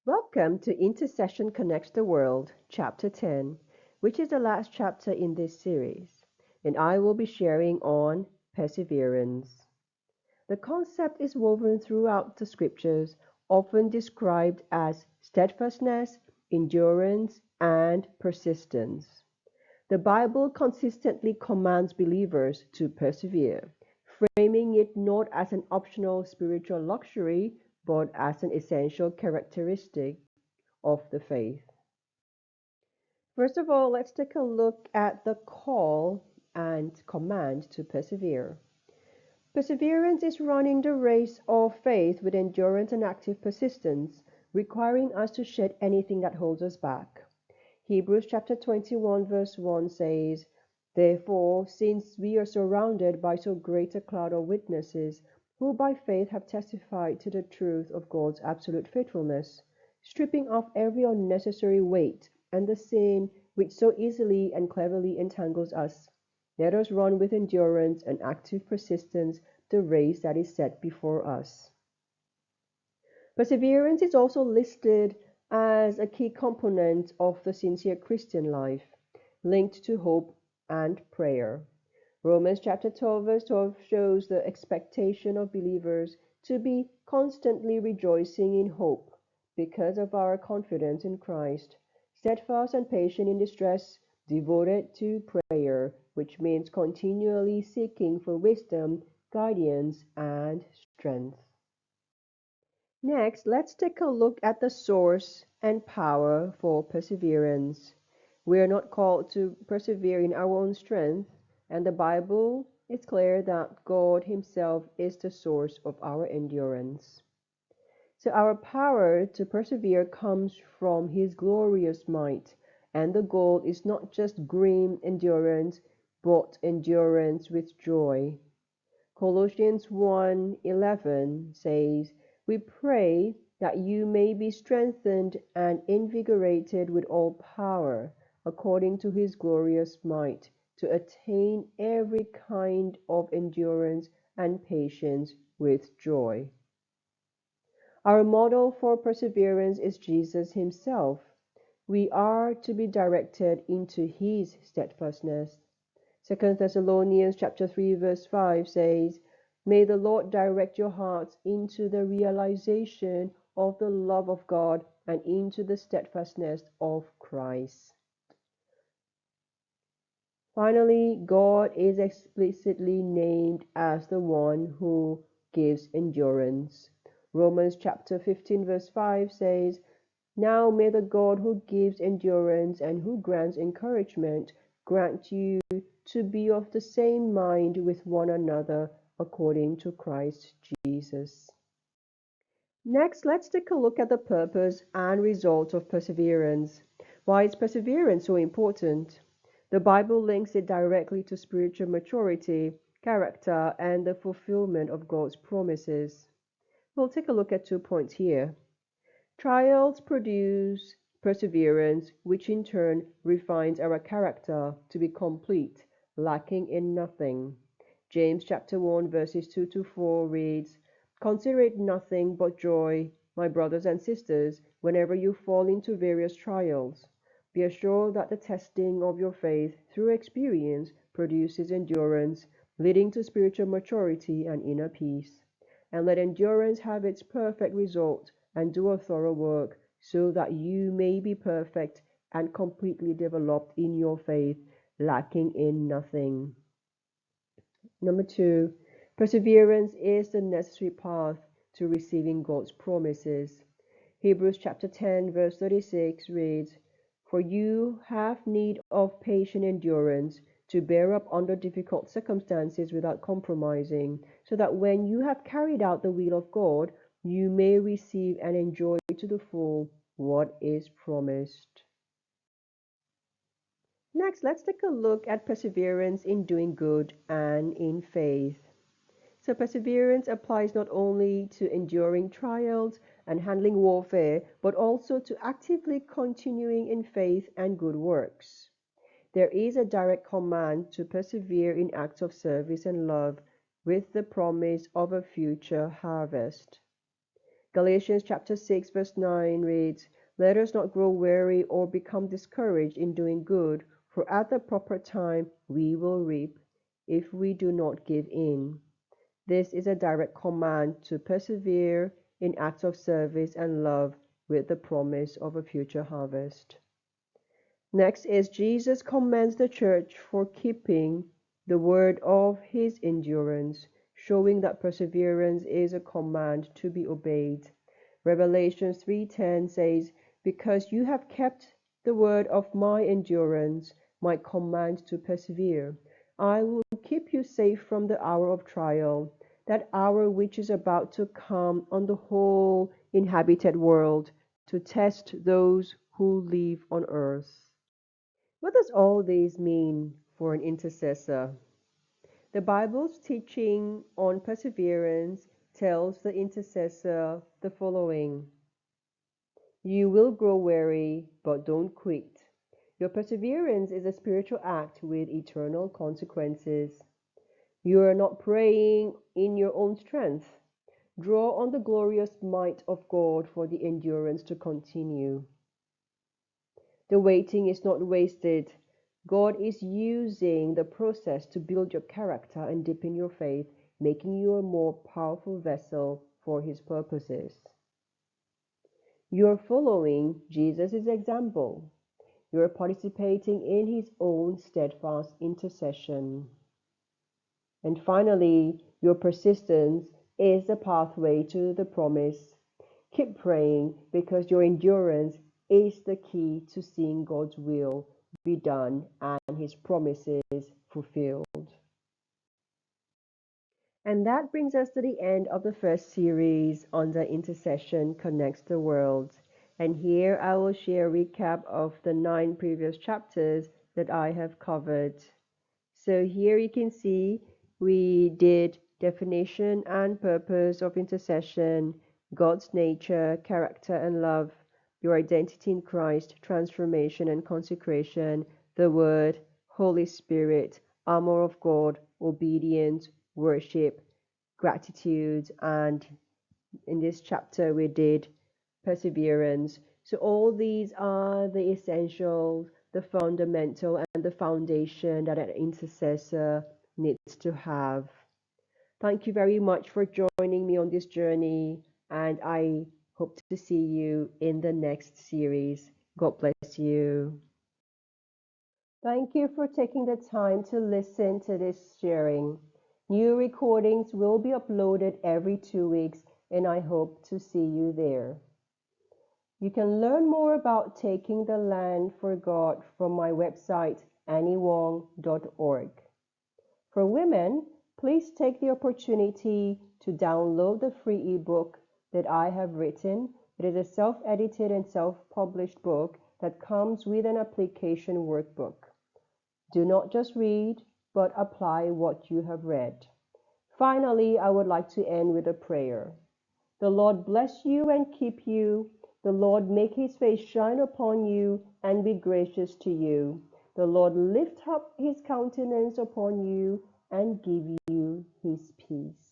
Welcome to Intercession Connects the World, Chapter 10, which is the last chapter in this series, and I will be sharing on perseverance. The concept is woven throughout the scriptures, often described as steadfastness, endurance, and persistence. The Bible consistently commands believers to persevere, framing it not as an optional spiritual luxury, but as an essential characteristic of the faith. First of all, let's take a look at the call and command to persevere. Perseverance is running the race of faith with endurance and active persistence, requiring us to shed anything that holds us back. Hebrews chapter 21 verse 1 says, "Therefore, since we are surrounded by so great a cloud of witnesses, who by faith have testified to the truth of God's absolute faithfulness, stripping off every unnecessary weight and the sin which so easily and cleverly entangles us, let us run with endurance and active persistence the race that is set before us." Perseverance is also listed as a key component of the sincere Christian life, linked to hope and prayer. Romans chapter 12 verse 12 shows the expectation of believers to be constantly rejoicing in hope because of our confidence in Christ, steadfast and patient in distress, devoted to prayer, which means continually seeking for wisdom, guidance, and strength. Next, let's take a look at the source and power for perseverance. We are not called to persevere in our own strength, and the Bible is clear that God Himself is the source of our endurance. So our power to persevere comes from His glorious might, and the goal is not just grim endurance, but endurance with joy. Colossians 1:11 says, "We pray that you may be strengthened and invigorated with all power, according to his glorious might, to attain every kind of endurance and patience with joy." Our model for perseverance is Jesus himself. We are to be directed into his steadfastness. 2 Thessalonians chapter 3 verse 5 says, "May the Lord direct your hearts into the realization of the love of God and into the steadfastness of Christ." Finally, God is explicitly named as the one who gives endurance. Romans chapter 15 verse 5 says, "Now may the God who gives endurance and who grants encouragement grant you to be of the same mind with one another according to Christ Jesus." Next, let's take a look at the purpose and result of perseverance. Why is perseverance so important? The Bible links it directly to spiritual maturity, character, and the fulfillment of God's promises. We'll take a look at 2 points here. Trials produce perseverance, which in turn refines our character to be complete, lacking in nothing. James chapter 1 verses 2 to 4 reads, "Consider it nothing but joy, my brothers and sisters, whenever you fall into various trials. Be assured that the testing of your faith through experience produces endurance, leading to spiritual maturity and inner peace. And let endurance have its perfect result, and do a thorough work, so that you may be perfect and completely developed in your faith, lacking in nothing." Number 2, perseverance is the necessary path to receiving God's promises. Hebrews chapter 10 verse 36 reads, "For you have need of patient endurance, to bear up under difficult circumstances without compromising, so that when you have carried out the will of God, you may receive and enjoy to the full what is promised." Next, let's take a look at perseverance in doing good and in faith. So, perseverance applies not only to enduring trials and handling warfare, but also to actively continuing in faith and good works. There is a direct command to persevere in acts of service and love with the promise of a future harvest. Galatians chapter 6 verse 9 reads, "Let us not grow weary or become discouraged in doing good, for at the proper time we will reap if we do not give in." This is a direct command to persevere in acts of service and love with the promise of a future harvest. Next is Jesus commends the church for keeping the word of his endurance, showing that perseverance is a command to be obeyed. Revelation 3:10 says, "Because you have kept the word of my endurance, my command to persevere, I will keep you safe from the hour of trial, that hour which is about to come on the whole inhabited world to test those who live on earth." What does all this mean for an intercessor? The Bible's teaching on perseverance tells the intercessor the following: "You will grow weary, but don't quit. Your perseverance is a spiritual act with eternal consequences. You are not praying in your own strength. Draw on the glorious might of God for the endurance to continue. The waiting is not wasted. God is using the process to build your character and deepen your faith, making you a more powerful vessel for his purposes. You're following Jesus' example. You're participating in his own steadfast intercession. And finally, your persistence is the pathway to the promise. Keep praying because your endurance is the key to seeing God's will be done and his promises fulfilled. And that brings us to the end of the first series on the Intercession Connects the World. And here I will share a recap of the 9 previous chapters that I have covered. So here you can see we did definition and purpose of intercession, God's nature, character and love, your identity in Christ, transformation and consecration, the Word, Holy Spirit, armor of God, obedience, worship, gratitude, and in this chapter we did perseverance. So all these are the essentials, the fundamental and the foundation that an intercessor needs to have. Thank you very much for joining me on this journey, and I hope to see you in the next series. God bless you. Thank you for taking the time to listen to this sharing. New recordings will be uploaded every 2 weeks, and I hope to see you there. You can learn more about taking the land for God from my website, anniewong.org. For women, please take the opportunity to download the free ebook that I have written. It is a self-edited and self-published book that comes with an application workbook. Do not just read, but apply what you have read. Finally, I would like to end with a prayer. The Lord bless you and keep you. The Lord make his face shine upon you and be gracious to you. The Lord lift up his countenance upon you and give you his peace.